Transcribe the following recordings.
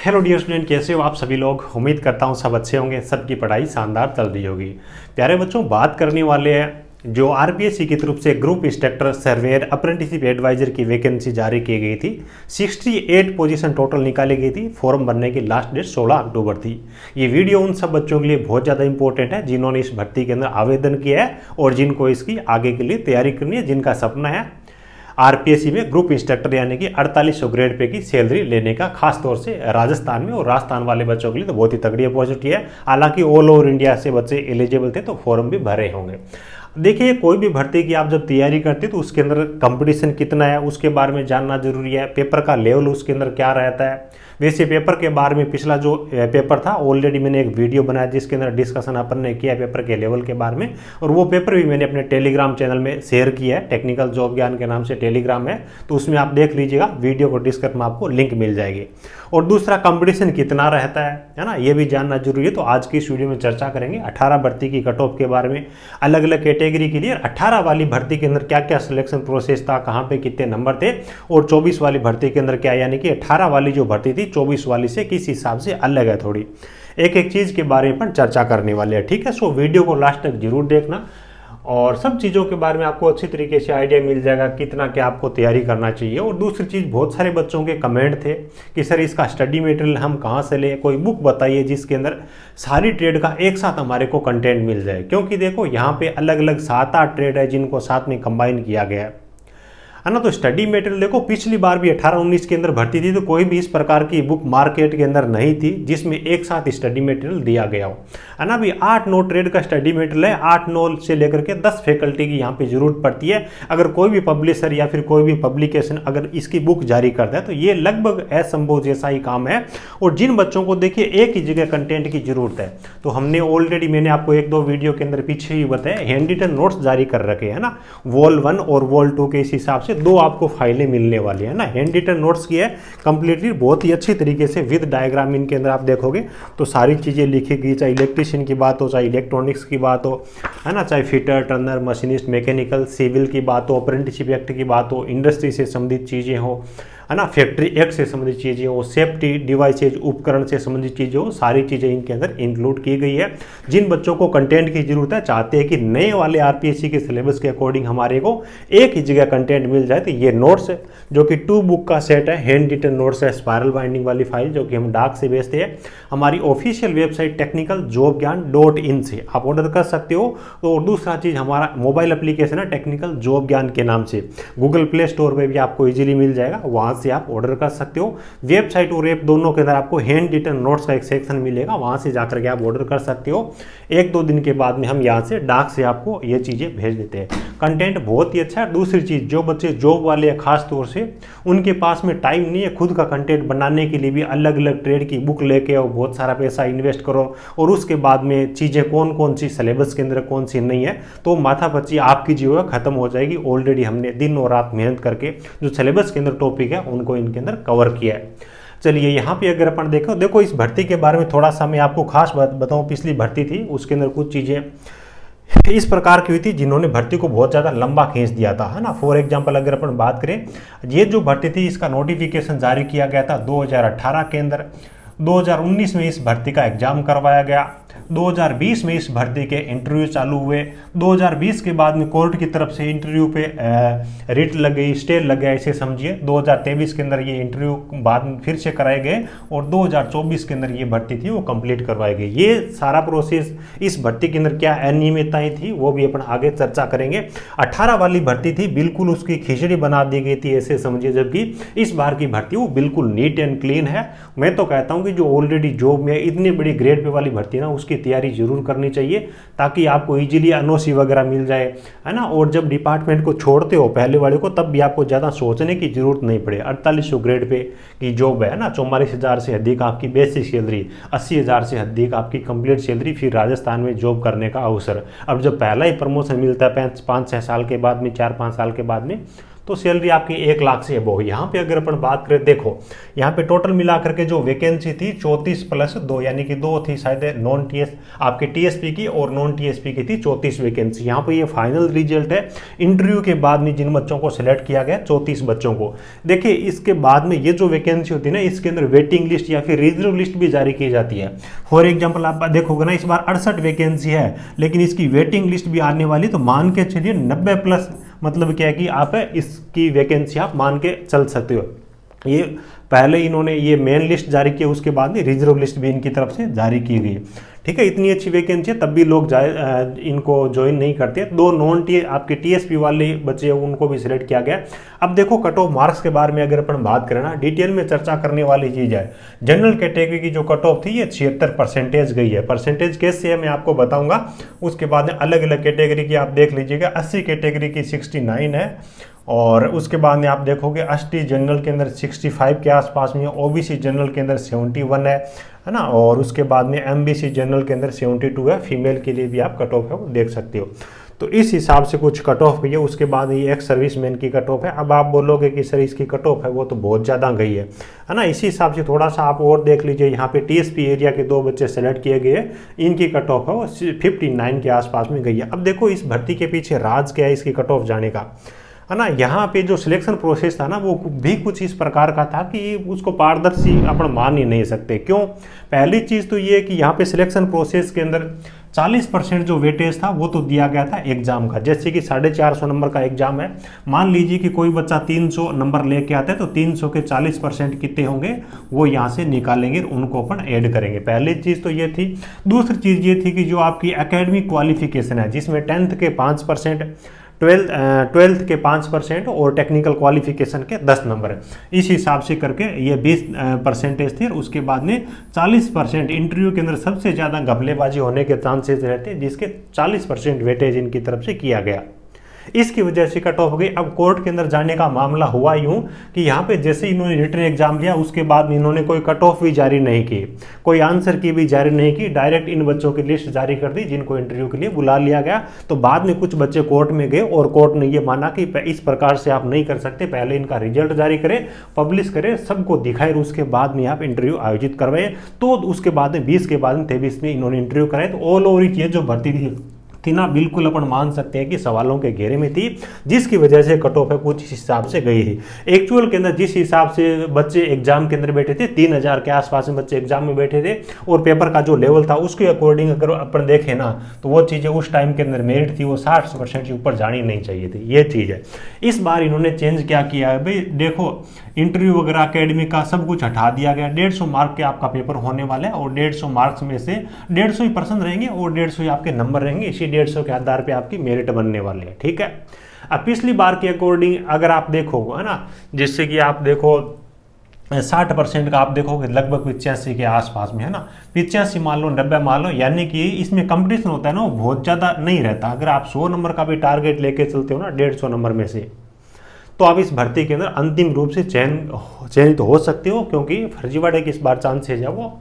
Hello dear student, कैसे हो आप सभी लोग। उम्मीद करता हूँ सब अच्छे होंगे, सबकी पढ़ाई शानदार चल रही होगी। प्यारे बच्चों, बात करने वाले हैं जो आरपीएससी की तरफ से group instructor surveyor apprenticeship advisor की वैकेंसी जारी की गई थी। 68 पोजीशन टोटल निकाली गई थी। फॉर्म भरने की लास्ट डेट 16 अक्टूबर थी। ये वीडियो उन सब बच्चों के लिए बहुत ज़्यादा इंपॉर्टेंट है जिन्होंने इस भर्ती के अंदर आवेदन किया है और जिनको इसकी आगे के लिए तैयारी करनी है, जिनका सपना है आरपीएससी में ग्रुप इंस्ट्रक्टर यानी कि 4800 ग्रेड पे की सैलरी लेने का, खास तौर से राजस्थान में। और राजस्थान वाले बच्चों के लिए तो बहुत ही तगड़ी अपॉर्चुनिटी है। हालांकि ऑल ओवर इंडिया से बच्चे एलिजिबल थे तो फॉर्म भी भरे होंगे। देखिए, कोई भी भर्ती की आप जब तैयारी करते तो उसके अंदर कंपटीशन कितना है उसके बारे में जानना जरूरी है। पेपर का लेवल उसके अंदर क्या रहता है। वैसे पेपर के बारे में पिछला जो पेपर था ऑलरेडी मैंने एक वीडियो बनाया जिसके अंदर डिस्कशन अपन ने किया पेपर के लेवल के बारे में, और वो पेपर भी मैंने अपने टेलीग्राम चैनल में शेयर किया है। टेक्निकल जॉब ज्ञान के नाम से टेलीग्राम है, तो उसमें आप देख लीजिएगा। वीडियो को डिस्क्रिप्शन में आपको लिंक मिल जाएगी। और दूसरा, कंपटीशन कितना रहता है ना, ये भी जानना जरूरी है। तो आज की इस वीडियो में चर्चा करेंगे 18 भर्ती की कट ऑफ के बारे में, अलग अलग कैटेगरी के लिए 18 वाली भर्ती के अंदर क्या क्या सिलेक्शन प्रोसेस था, कहाँ पे कितने नंबर थे, और 24 वाली भर्ती के अंदर क्या, यानी कि 18 वाली जो भर्ती थी 24 वाली से किस हिसाब से अलग है। थोड़ी एक एक चीज़ के बारे में चर्चा करने वाले हैं, ठीक है। सो वीडियो को लास्ट तक जरूर देखना और सब चीज़ों के बारे में आपको अच्छी तरीके से आइडिया मिल जाएगा कितना क्या आपको तैयारी करना चाहिए। और दूसरी चीज़, बहुत सारे बच्चों के कमेंट थे कि सर इसका स्टडी मटेरियल हम कहाँ से लें, कोई बुक बताइए जिसके अंदर सारी ट्रेड का एक साथ हमारे को कंटेंट मिल जाए। क्योंकि देखो, यहाँ पे अलग अलग 7-8 ट्रेड है जिनको साथ में कंबाइन किया गया है ना। तो स्टडी मटेरियल देखो, पिछली बार भी 18-19 के अंदर भर्ती थी तो कोई भी इस प्रकार की बुक मार्केट के अंदर नहीं थी जिसमें एक साथ स्टडी मटेरियल दिया गया हो, है ना। भी 8-9 ट्रेड का स्टडी मटेरियल है। 8-9 से लेकर के 10 फैकल्टी की यहाँ पे जरूरत पड़ती है। अगर कोई भी पब्लिशर या फिर कोई भी पब्लिकेशन अगर इसकी बुक जारी करता है तो ये लगभग असंभव जैसा ही काम है। और जिन बच्चों को देखिए एक ही जगह कंटेंट की जरूरत है, तो हमने ऑलरेडी मैंने आपको 1-2 वीडियो के अंदर पीछे ही बताया, हैंड रिटन नोट्स जारी कर रखे हैं ना। वॉल 1 और वॉल 2 के इस हिसाब से 2 आपको फाइलें मिलने वाली है ना। हैंड रिटन नोट्स की है कंप्लीटली, बहुत ही अच्छी तरीके से विद डायग्राम इनके अंदर आप देखोगे तो सारी चीज़ें लिखी गई, चाहे इलेक्ट्रिशियन की बात हो, चाहे इलेक्ट्रॉनिक्स की बात हो, है ना, चाहे fitter, turner, machinist, mechanical, civil की बात हो, अप्रेंटिसशिप एक्ट की बात हो, इंडस्ट्री से संबंधित चीज़ें हो, है ना, फैक्ट्री एक्ट से संबंधित चीज़ें हो, सेफ्टी डिवाइसेज उपकरण से संबंधित चीज़ें हो, सारी चीज़ें इनके अंदर इंक्लूड की गई है। जिन बच्चों को कंटेंट की जरूरत है, चाहते हैं कि नए वाले आरपीएससी के सिलेबस के अकॉर्डिंग हमारे को एक ही जगह कंटेंट मिल जाए, तो ये नोट्स है जो कि 2 बुक का सेट है। हैंड रिटन नोट्स है, स्पायरल बाइंडिंग वाली फाइल जो कि हम डाक से भेजते हैं। हमारी ऑफिशियल वेबसाइट technicaljobgyan.in से आप ऑर्डर कर सकते हो। तो और दूसरा चीज़, हमारा मोबाइल एप्लीकेशन है टेक्निकल जॉब ज्ञान के नाम से, गूगल प्ले स्टोर पर भी आपको ईजिली मिल जाएगा, वहाँ से आप ऑर्डर कर सकते हो। वेबसाइट और ऐप दोनों के अंदर आपको हैंड रिटन नोट्स का एक सेक्शन मिलेगा, वहाँ से जाकर के आप ऑर्डर कर सकते हो। 1-2 दिन के बाद में हम यहाँ से डाक से आपको ये चीज़ें भेज देते हैं। कंटेंट बहुत ही अच्छा है। दूसरी चीज़, जो बच्चे जॉब वाले हैं खास तौर से, उनके पास में टाइम नहीं है खुद का कंटेंट बनाने के लिए भी अलग अलग ट्रेड की बुक लेके आओ, बहुत सारा पैसा इन्वेस्ट करो और उसके बाद में चीज़ें कौन कौन सी सिलेबस के अंदर कौन सी नहीं है, तो माथापच्ची आपकी जो है खत्म हो जाएगी। ऑलरेडी हमने दिन और रात मेहनत करके जो सिलेबस के अंदर टॉपिक है उनको इनके अंदर कवर किया है। चलिए, यहाँ पे अगर अपन देखो इस भर्ती के बारे में थोड़ा सा मैं आपको खास बताऊँ। पिछली भर्ती थी उसके अंदर कुछ चीज़ें इस प्रकार की हुई थी जिन्होंने भर्ती को बहुत ज़्यादा लंबा खींच दिया था, है ना। फॉर एग्जांपल अगर अपन बात करें, ये जो भर्ती थी इसका नोटिफिकेशन जारी किया गया था 2018 के अंदर। 2019 में इस भर्ती का एग्जाम करवाया गया। 2020 में इस भर्ती के इंटरव्यू चालू हुए। 2020 के बाद में कोर्ट की तरफ से इंटरव्यू पे रिट लग गई, स्टे लग गया, इसे समझिए। 2023 के अंदर ये इंटरव्यू बाद में फिर से कराए गए और 2024 के अंदर ये भर्ती थी वो कंप्लीट करवाई गई। ये सारा प्रोसेस, इस भर्ती के अंदर क्या अनियमितताएं थी वो भी अपन आगे चर्चा करेंगे। 18 वाली भर्ती थी, बिल्कुल उसकी खिचड़ी बना दी गई थी ऐसे समझिए, जबकि इस बार की भर्ती वो बिल्कुल नीट एंड क्लीन है। मैं तो कहता हूँ कि जो ऑलरेडी जॉब में इतनी बड़ी ग्रेड पे वाली भर्ती ना, उसकी तैयारी जरूर करनी चाहिए ताकि आपको इजीली एनओसी वगैरह मिल जाए, है ना। और जब डिपार्टमेंट को छोड़ते हो पहले वाले को, तब भी आपको ज़्यादा सोचने की जरूरत नहीं पड़े। 4800 ग्रेड पे की जॉब है ना, 44,000 से अधिक आपकी बेसिक सैलरी, 80,000 से अधिक आपकी कंप्लीट सैलरी, फिर राजस्थान में जॉब करने का अवसर। अब जब पहला ही प्रमोशन मिलता है 5-6 साल के बाद में, 4-5 साल के बाद में, तो सैलरी आपकी 1 लाख से अबव। यहाँ पे अगर अपन बात करें, देखो यहाँ पे टोटल मिला करके जो वैकेंसी थी 34+2, यानी कि 2 थी शायद नॉन टीएस आपके टीएसपी की और नॉन टीएसपी की थी 34 वैकेंसी। यहाँ पे ये फाइनल रिजल्ट है इंटरव्यू के बाद में जिन बच्चों को सिलेक्ट किया गया 34 बच्चों को। देखिए इसके बाद में ये जो वैकेंसी होती है ना, इसके अंदर वेटिंग लिस्ट या फिर रिजर्व लिस्ट भी जारी की जाती है। फॉर एग्जाम्पल आप देखोगे ना, इस बार 68 वैकेंसी है, लेकिन इसकी वेटिंग लिस्ट भी आने वाली, तो मान के चलिए 90+, मतलब क्या है कि आप इसकी वैकेंसी आप मान के चल सकते हो। ये पहले इन्होंने ये मेन लिस्ट जारी किया, उसके बाद में रिजर्व लिस्ट भी इनकी तरफ से जारी की गई। ठीक है, इतनी अच्छी वैकेंसी है तब भी लोग इनको ज्वाइन नहीं करते। 2 नॉन टी आपके टीएसपी वाले बच्चे उनको भी सिलेक्ट किया गया। अब देखो कट ऑफ मार्क्स के बारे में अगर अपन बात करें ना, डिटेल में चर्चा करने वाली चीज़ है। जनरल कैटेगरी की जो कट ऑफ थी ये 76% गई है। परसेंटेज कैसे है मैं आपको बताऊंगा। उसके बाद में अलग अलग कैटेगरी की आप देख लीजिएगा। 80 कैटेगरी की 69 है, और उसके बाद में आप देखोगे एसटी जनरल के अंदर 65 के आसपास में, ओबीसी जनरल के अंदर 71 है ना, और उसके बाद में एमबीसी जनरल के अंदर 72 है। फीमेल के लिए भी आप कट ऑफ है वो देख सकते हो। तो इस हिसाब से कुछ कट ऑफ गई है। उसके बाद ये एक्स सर्विसमैन की कट ऑफ है। अब आप बोलोगे कि सर इसकी कट ऑफ है वो तो बहुत ज़्यादा गई है ना। इसी हिसाब से थोड़ा सा आप और देख लीजिए। यहाँ पे टीएसपी एरिया के 2 बच्चे सेलेक्ट किए गए, इनकी कट ऑफ है वो 59 के आसपास में गई है। अब देखो इस भर्ती के पीछे राज क्या है इसकी कट ऑफ जाने का, है ना। यहाँ पे जो सिलेक्शन प्रोसेस था ना वो भी कुछ इस प्रकार का था कि उसको पारदर्शी अपन मान ही नहीं सकते। क्यों? पहली चीज़ तो ये कि यहाँ पे सिलेक्शन प्रोसेस के अंदर 40% जो वेटेज था वो तो दिया गया था एग्जाम का। जैसे कि 450 नंबर का एग्जाम है, मान लीजिए कि कोई बच्चा 300 नंबर लेके आता है, तो 300 के 40% कितने होंगे वो यहाँ से निकालेंगे, उनको अपन ऐड करेंगे। पहली चीज़ तो ये थी। दूसरी चीज़ ये थी कि जो आपकी एकेडमिक क्वालिफिकेशन है, जिसमें 10th के 5%, 12th के 5% और टेक्निकल क्वालिफिकेशन के 10 नंबर है। इस हिसाब से करके ये 20% थे। उसके बाद में 40% इंटरव्यू के अंदर सबसे ज़्यादा घपलेबाजी होने के चांसेस रहते हैं, जिसके 40% वेटेज इनकी तरफ से किया गया। इसकी वजह से कट ऑफ हो गई। अब कोर्ट के अंदर जाने का मामला हुआ यूं कि यहाँ पे जैसे इन्होंने रिटन एग्जाम दिया, उसके बाद इन्होंने कोई कट ऑफ भी जारी नहीं की, कोई आंसर की भी जारी नहीं की, डायरेक्ट इन बच्चों की लिस्ट जारी कर दी जिनको इंटरव्यू के लिए बुला लिया गया। तो बाद में कुछ बच्चे कोर्ट में गए और कोर्ट ने ये माना कि इस प्रकार से आप नहीं कर सकते, पहले इनका रिजल्ट जारी करें, पब्लिश करें, सबको दिखाए, उसके बाद में आप इंटरव्यू आयोजित करवाएं। तो उसके बाद में 20 के बाद में 23 में इन्होंने इंटरव्यू कराए। तो ऑल ओवर ये जो भर्ती थी ना, बिल्कुल अपन मान सकते हैं कि सवालों के घेरे में थी, जिसकी वजह से कट ऑफ है कुछ इस हिसाब से गई है। एक्चुअल के अंदर जिस हिसाब से बच्चे एग्जाम के अंदर बैठे थे, 3000 के आसपास में बच्चे एग्जाम में बैठे थे, और पेपर का जो लेवल था उसके अकॉर्डिंग अगर अपन देखें ना, तो वो चीज़ें उस टाइम के अंदर मेरिट थी वो 60% से ऊपर जानी नहीं चाहिए थी। ये चीज़ है। इस बार इन्होंने चेंज क्या किया है भाई, देखो इंटरव्यू वगैरह अकेडमिक का सब कुछ हटा दिया गया। 150 मार्क के आपका पेपर होने वाला है, और 150 मार्क्स में से 150 ही पर्सन रहेंगे और 150 ही आपके नंबर रहेंगे। इसी 150 के आधार पे आपकी मेरिट बनने वाली है। ठीक है। अब पिछली बार के अकॉर्डिंग अगर आप देखो, है ना, जिससे कि आप देखो 60% का आप देखोगे लगभग 85 के आसपास में, है ना, 85 मान लो, 90 मान लो, यानी कि इसमें कंपटीशन होता है ना, वो बहुत ज़्यादा नहीं रहता। अगर आप 100 नंबर का भी टारगेट लेके चलते हो ना 150 नंबर में से, तो आप इस भर्ती के अंदर अंतिम रूप से चयनित हो सकते हो, क्योंकि फर्जीवाड़े की इस बार चांसेज है वो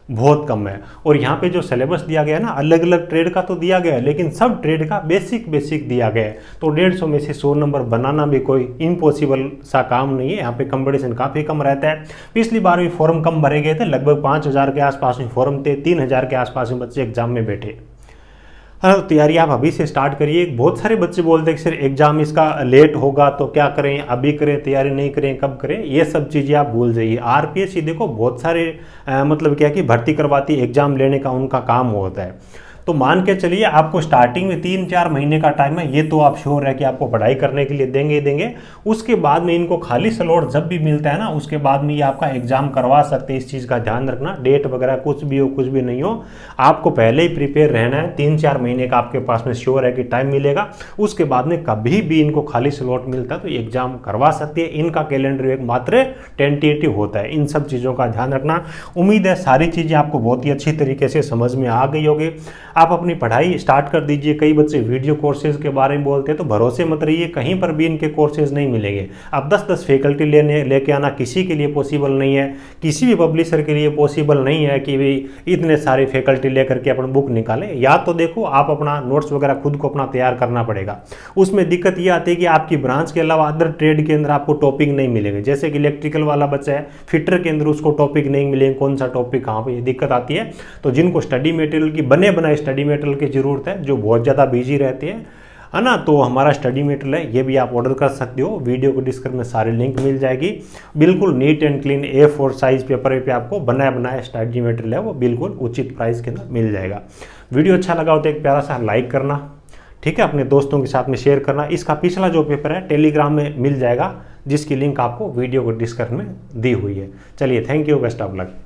बहुत कम है। और यहाँ पे जो सिलेबस दिया गया है ना, अलग अलग ट्रेड का तो दिया गया है, लेकिन सब ट्रेड का बेसिक दिया गया है। तो 150 में से 100 नंबर बनाना भी कोई इम्पॉसिबल सा काम नहीं है। यहाँ पे कंपटीशन काफ़ी कम रहता है। पिछली बार भी फॉर्म कम भरे गए थे, लगभग 5000 के आसपास में फॉर्म थे, 3000 के आसपास में बच्चे एग्जाम में बैठे। हाँ, तैयारी आप अभी से स्टार्ट करिए। बहुत सारे बच्चे बोलते हैं कि सर एग्जाम इसका लेट होगा तो क्या करें, अभी करें, तैयारी नहीं करें, कब करें, ये सब चीज़ें आप भूल जाइए। आरपीएससी देखो बहुत सारे मतलब क्या कि भर्ती करवाती, एग्जाम लेने का उनका काम होता है। तो मान के चलिए आपको स्टार्टिंग में 3-4 महीने का टाइम है, ये तो आप श्योर है कि आपको पढ़ाई करने के लिए देंगे ही देंगे। उसके बाद में इनको खाली स्लॉट जब भी मिलता है ना, उसके बाद में ये आपका एग्जाम करवा सकते हैं। इस चीज़ का ध्यान रखना, डेट वगैरह कुछ भी हो कुछ भी नहीं हो, आपको पहले ही प्रिपेयर रहना है। 3-4 महीने का आपके पास में श्योर है कि टाइम मिलेगा। उसके बाद में कभी भी इनको खाली स्लॉट मिलता है तो एग्जाम करवा सकते हैं। इनका कैलेंडर एक मात्र टेंटेटिव होता है। इन सब चीज़ों का ध्यान रखना। उम्मीद है सारी चीज़ें आपको बहुत ही अच्छी तरीके से समझ में आ गई होगी। आप अपनी पढ़ाई स्टार्ट कर दीजिए। कई बच्चे वीडियो कोर्सेज के बारे में बोलते हैं, तो भरोसे मत रहिए, कहीं पर भी इनके कोर्सेज नहीं मिलेंगे। अब 10-10 फैकल्टी लेके आना किसी के लिए पॉसिबल नहीं है, किसी भी पब्लिशर के लिए पॉसिबल नहीं है कि भाई इतने सारे फैकल्टी लेकर के अपन बुक निकालें। या तो देखो आप अपना नोट्स वगैरह खुद को अपना तैयार करना पड़ेगा। उसमें दिक्कत ये आती है कि आपकी ब्रांच के अलावा अदर ट्रेड के अंदर आपको टॉपिक नहीं मिलेंगे। जैसे कि इलेक्ट्रिकल वाला बच्चा है, फिटर के अंदर उसको टॉपिक नहीं मिलेंगे, कौन सा टॉपिक कहाँ पर, ये दिक्कत आती है। तो जिनको स्टडी मटेरियल की बने बनाए स्टडी मटेरियल की जरूरत है, जो बहुत ज़्यादा बिजी रहते हैं, है ना, तो हमारा स्टडी मटेरियल है, ये भी आप ऑर्डर कर सकते हो। वीडियो को डिस्क्रिप्शन में सारी लिंक मिल जाएगी। बिल्कुल neat and clean A4 size paper पे आपको बनाया बनाया स्टडी मटेरियल है, वो बिल्कुल उचित प्राइस के अंदर मिल जाएगा। वीडियो अच्छा लगा हो तो एक प्यारा सा लाइक करना, ठीक है, अपने दोस्तों के साथ में शेयर करना। इसका पिछला जो पेपर है टेलीग्राम में मिल जाएगा, जिसकी लिंक आपको वीडियो को डिस्क्रिप्शन में दी हुई है। चलिए, thank you, best of luck.